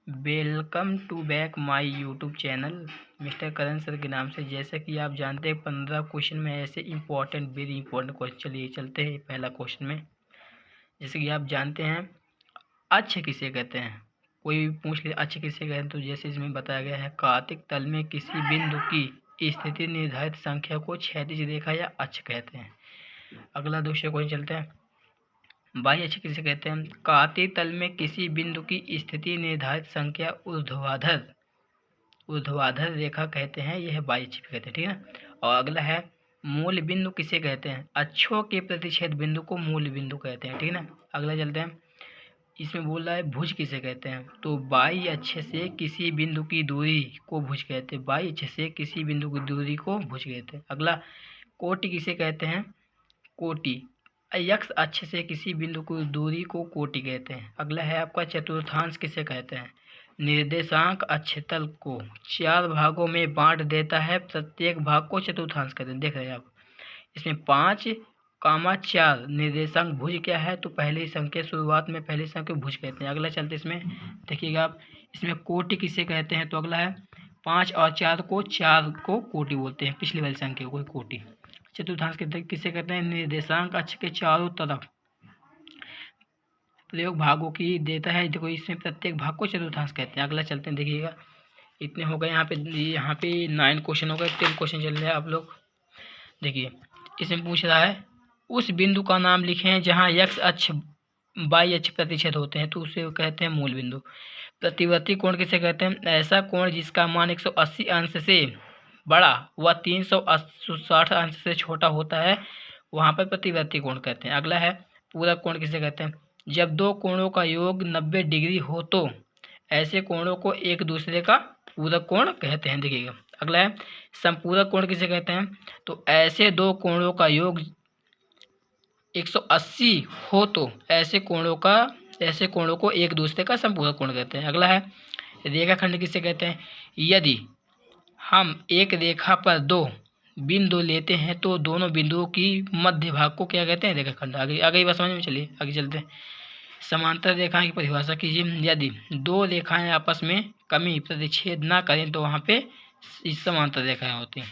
Welcome to back my YouTube channel mister Karan sir के नाम से। जैसा कि आप जानते हैं 15 क्वेश्चन में ऐसे इंपॉर्टेंट वेरी इंपॉर्टेंट क्वेश्चन। चलिए चलते हैं पहला क्वेश्चन में। जैसे कि आप जानते हैं अक्ष किसे कहते हैं, कोई भी पूछ ले अक्ष किसे कहते हैं, तो जैसे इसमें बताया गया है कार्तिक तल में किसी बिंदु की स्थिति निर्धारित संख्या को क्षैतिज रेखा या अक्ष कहते हैं। अगला दूसरे क्वेश्चन चलते हैं। बाह्य अक्ष किसे कहते हैं, कार्तिक तल में किसी बिंदु की स्थिति निर्धारित संख्या ऊर्ध्वाधर रेखा कहते हैं, यह बाह्य अक्ष कहते हैं। ठीक है। और अगला है मूल बिंदु किसे कहते हैं, अक्षों के प्रतिच्छेद बिंदु को मूल बिंदु कहते हैं। ठीक है ना। अगला चलते हैं। इसमें बोल रहा है भुज किसे कहते हैं, तो बाह्य अक्ष से किसी बिंदु की दूरी को भुज कहते हैं। बाह्य अक्ष से किसी बिंदु की दूरी को भुज कहते हैं। अगला कोटि किसे कहते हैं, कोटि एक्स अक्ष से किसी बिंदु की दूरी को कोटि कहते हैं। अगला है आपका चतुर्थांश किसे कहते हैं, निर्देशांक अक्षतल को 4 भागों में बांट देता है, प्रत्येक भाग को चतुर्थांश कहते हैं। देख रहे हैं आप, इसमें 5,4 निर्देशांक भुज क्या है, तो पहली संख्या शुरुआत में पहली संख्या भुज कहते हैं। अगला चलते इसमें देखिएगा आप, इसमें कोटि किसे कहते हैं, तो अगला है 5 और 4 को कोटि बोलते हैं, पिछली वाली संख्या को कोटि। चतुर्थांश किसे कहते हैं, निर्देशांक अक्ष के चारों तरफ प्रयोग भागों की देता है, देखो इसमें प्रत्येक भाग को चतुर्थांश कहते हैं। अगला चलते हैं, देखिएगा इतने हो गए यहाँ पे 9 क्वेश्चन हो गए। 3 क्वेश्चन चल रहे हैं आप लोग। देखिए इसमें पूछ रहा है उस बिंदु का नाम लिखें जहाँ एक्स अक्ष बाह्य अक्ष प्रतिच्छेद होते हैं, तो उसे कहते हैं मूल बिंदु। प्रतिवर्ती कोण किसे कहते हैं, ऐसा कोण जिसका मान 180 अंश से बड़ा व 360 अंश से छोटा होता है, वहाँ पर प्रतिवर्ती कोण कहते हैं। अगला है पूरक कोण किसे कहते हैं, जब दो कोणों का योग 90 डिग्री हो तो ऐसे कोणों को एक दूसरे का पूरक कोण कहते हैं। देखिएगा अगला है संपूरक कोण किसे कहते हैं, तो ऐसे दो कोणों का योग 180 हो तो ऐसे कोणों को एक दूसरे का संपूरक कोण कहते हैं। अगला है रेखाखंड किसे कहते हैं, यदि हम एक रेखा पर 2 बिंदु लेते हैं तो दोनों बिंदुओं की मध्य भाग को क्या कहते हैं, रेखाखंड। आगे बात समझ में, चलिए आगे चलते हैं। समांतर रेखा की परिभाषा कीजिए, यदि 2 रेखाएं आपस में कमी प्रतिच्छेद ना करें तो वहाँ पे समांतर रेखाएं होती हैं।